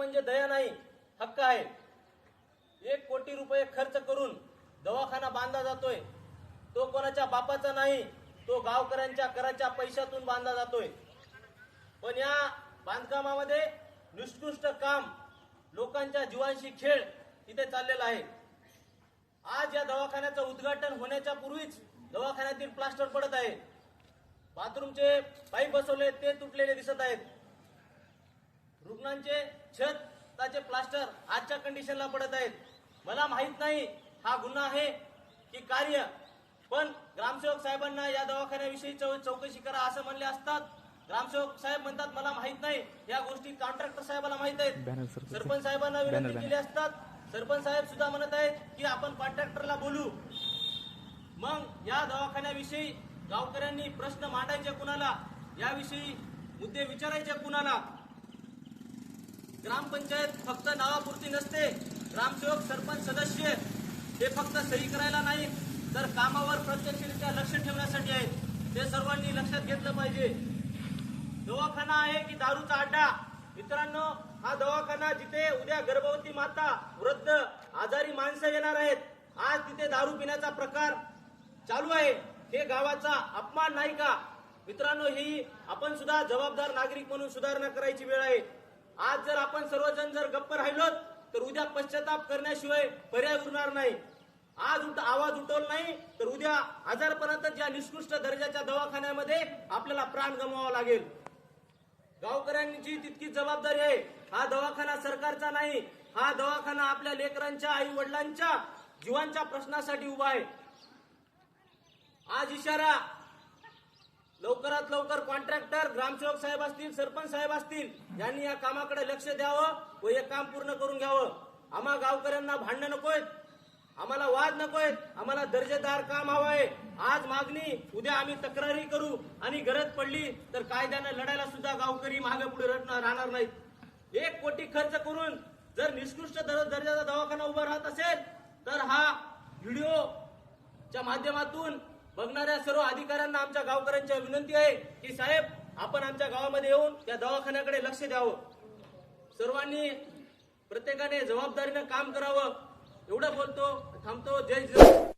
म्हणजे दया नाही, हक्क आहे। 1 कोटी रुपये खर्च करून दवाखाना बांधला जातोय, तो कोणाच्या बापाचा नाही, तो गावकऱ्यांच्या कराच्या पैशातून बांधला जातोय। पण या बांधकामामध्ये निकृष्ट काम, लोकांच्या जीवांशी खेळ इथे चाललेला आहे। आज या दवाखान्याचं उद्घाटन होण्याच्या पूर्वीच दवाखान्यातील प्लास्टर पडत आहे, बाथरूमचे पाईप बसवले ते तुटलेले दिसत आहेत, रुग्णांचे छताचे प्लास्टर आजच्या कंडिशनला पडत आहेत। मला माहित नाही हा गुन्हा आहे की कार्य, पण ग्रामसेवक साहेबांना या दवाखान्याविषयी चौकशी करा असं म्हणले असतात। ग्रामसेवक साहेब म्हणतात मला माहित नाही, या गोष्टी कॉन्ट्रॅक्टर साहेबाला माहित आहेत। सरपंच साहेबांना विनंती केली असतात, सरपंच साहेब सुद्धा म्हणत आहेत की आपण कॉन्ट्रॅक्टरला बोलू। मग या दवाखान्याविषयी गावकऱ्यांनी प्रश्न मांडायचे कुणाला, याविषयी मुद्दे विचारायचे कुणाला? ग्रामपंचायत फक्त नावापुरती नसते, ग्रामसेवक सरपंच सदस्य हे फक्त सही करायला नाही तर कामावर प्रत्यक्षरित्या लक्ष ठेवण्यासाठी आहेत। ते सर्वांनी लक्षात घेतलं पाहिजे। दवाखाना आहे की दारूचा अड्डा? मित्रांनो, हा दवाखाना जिथे उद्या गर्भवती माता, वृद्ध, आजारी माणसं येणार आहेत, आज तिथे दारू पिण्याचा प्रकार चालू आहे, हे गावाचा अपमान नाही का? मित्रांनो, ही आपण सुद्धा जबाबदार नागरिक म्हणून सुधारणा करायची वेळ आहे। आज जर आपण सर्वजण जर गप्प राहिलो तर उद्या पश्चाताप करण्याशिवाय पर्याय उरणार नाही। आज आवाज उठवला नाही तर उद्या आजारपणातच या निकृष्ट दर्जाच्या दवाखान्यामध्ये आपल्याला प्राण गमवावा लागेल। गावकऱ्यांची तितकीच जबाबदारी आहे। हा दवाखाना सरकारचा नाही, हा दवाखाना आपल्या लेकरांच्या, आई वडिलांच्या जीवांच्या प्रश्नासाठी उभा आहे। आज इशारा, लवकरात लवकर कॉन्ट्रॅक्टर, ग्रामसेवक साहेब असतील, सरपंच साहेब असतील, यांनी या कामाकडे लक्ष द्यावं व हे काम पूर्ण करून घ्यावं। आम्हा गावकऱ्यांना भांडणं नकोय, आम्हाला वाद नकोय, आम्हाला दर्जेदार काम हवं आहे। आज मागणी, उद्या आम्ही तक्रारी करू आणि गरज पडली तर कायद्याने लढायला सुद्धा गावकरी मागे पुढे राहणार नाहीत। 1 कोटी खर्च करून जर निकृष्ट दर्जाचा दवाखाना उभा राहत असेल तर हा व्हिडिओच्या माध्यमातून बघणाऱ्या सर्व अधिकाऱ्यांना आमच्या गावकऱ्यांच्या विनंती आहे की साहेब, आपण आमच्या गावामध्ये येऊन त्या दवाखान्याकडे लक्ष द्यावं। सर्वांनी प्रत्येकाने जबाबदारीने काम करावं, एवढं बोलतो, थांबतो। जय जय।